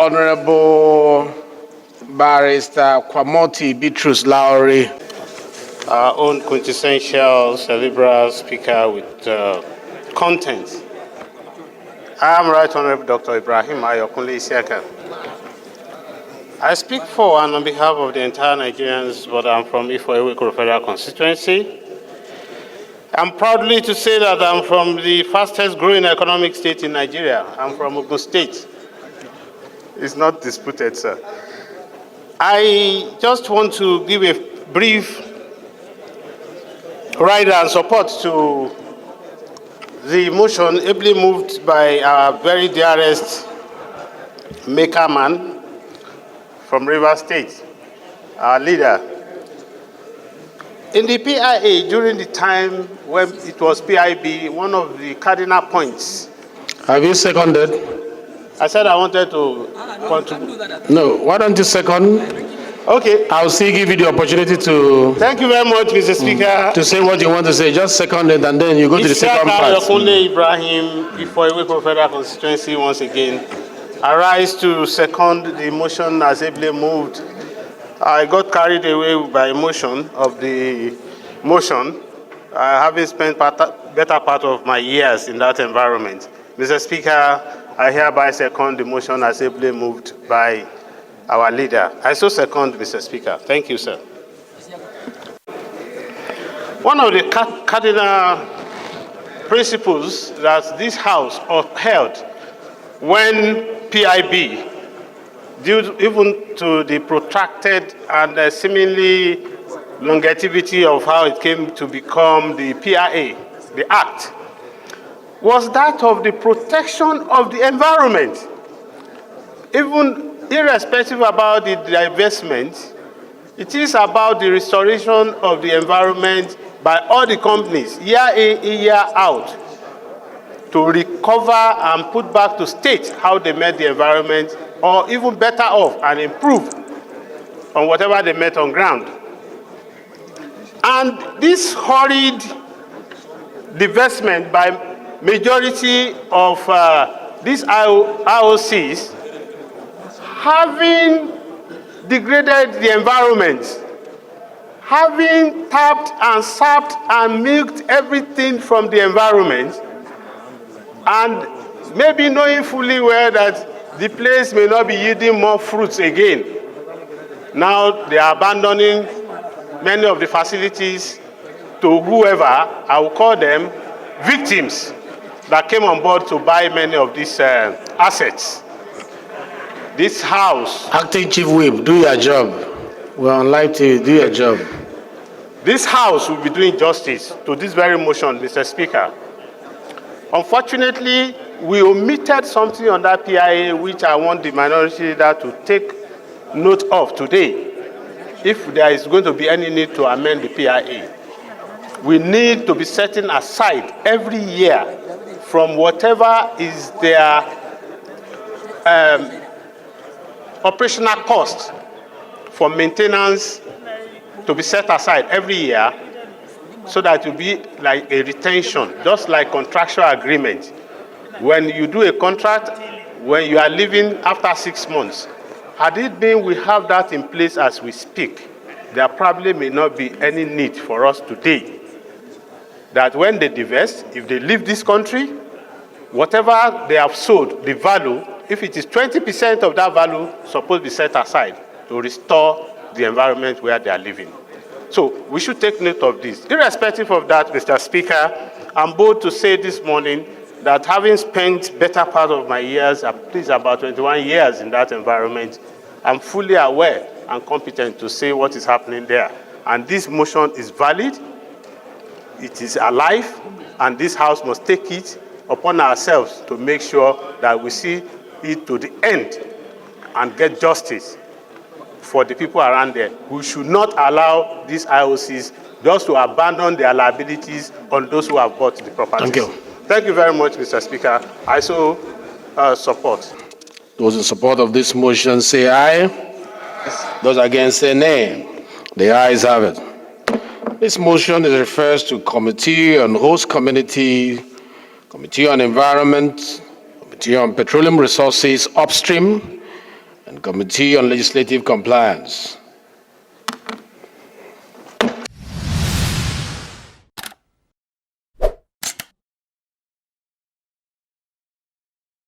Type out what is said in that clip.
Honorable Barrister Kwamoti Bitrus Lowry. Our own quintessential cerebral speaker with content. I am Right Honorable Dr. Ibrahim Ayokunle Isiaka. I speak for and on behalf of the entire Nigerians, but I'm from Ifoewekoro Federal Constituency. I'm proudly to say that I'm from the fastest growing economic state in Nigeria. I'm from Ogun State. It's not disputed, sir. I just want to give a brief rider and support to the motion ably moved by our very dearest maker man from Rivers State, our leader. In the PIA, during the time when it was PIB, one of the cardinal points. Have you seconded? I said I wanted to contribute. No, why don't you second? Okay. I'll still give you the opportunity to... Thank you very much, Mr. Speaker. To say what you want to say. Just second it and then you go to the second part. Ayokunle Ibrahim, before Ibrahim Federal Constituency once again. I rise to second the motion as ably moved. I got carried away by emotion of the motion, having spent better part of my years in that environment. Mr. Speaker, I hereby second the motion as ably moved by our leader. I so second, Mr. Speaker. Thank you, sir. One of the cardinal principles that this House upheld when PIB, due even to the protracted and seemingly longevity of how it came to become the PIA, the Act, was that of the protection of the environment. Even irrespective about the divestment, it is about the restoration of the environment by all the companies, year in, year out, to recover and put back to state how they met the environment, or even better off and improve on whatever they met on ground. And this hurried divestment by majority of these IOCs, having degraded the environment, having tapped and sapped and milked everything from the environment, and maybe knowing fully well that the place may not be yielding more fruits again. Now they are abandoning many of the facilities to whoever, I will call them victims, that came on board to buy many of these assets. This House... Acting Chief Whip, do your job. We're on live TV, do your job. This House will be doing justice to this very motion, Mr. Speaker. Unfortunately, we omitted something on that PIA which I want the minority leader to take note of today. If there is going to be any need to amend the PIA, we need to be setting aside every year from whatever is their operational cost for maintenance to be set aside every year, so that it will be like a retention, just like contractual agreement. When you do a contract, when you are leaving after 6 months, had it been we have that in place as we speak, there probably may not be any need for us today that when they divest, if they leave this country, whatever they have sold, the value, if it is 20% of that value, supposed to be set aside to restore the environment where they are living. So we should take note of this. Irrespective of that, Mr. Speaker, I'm bold to say this morning that having spent better part of my years, at least about 21 years in that environment, I'm fully aware and competent to say what is happening there. And this motion is valid, it is alive, and this House must take it upon ourselves to make sure that we see it to the end and get justice for the people around there. We should not allow these IOCs just to abandon their liabilities on those who have bought the properties. Thank you. Thank you very much, Mr. Speaker. I so support. Those in support of this motion say aye. Those against say nay. The ayes have it. This motion refers to Committee on Host Community, Committee on Environment, Committee on Petroleum Resources Upstream, Committee on Legislative Compliance.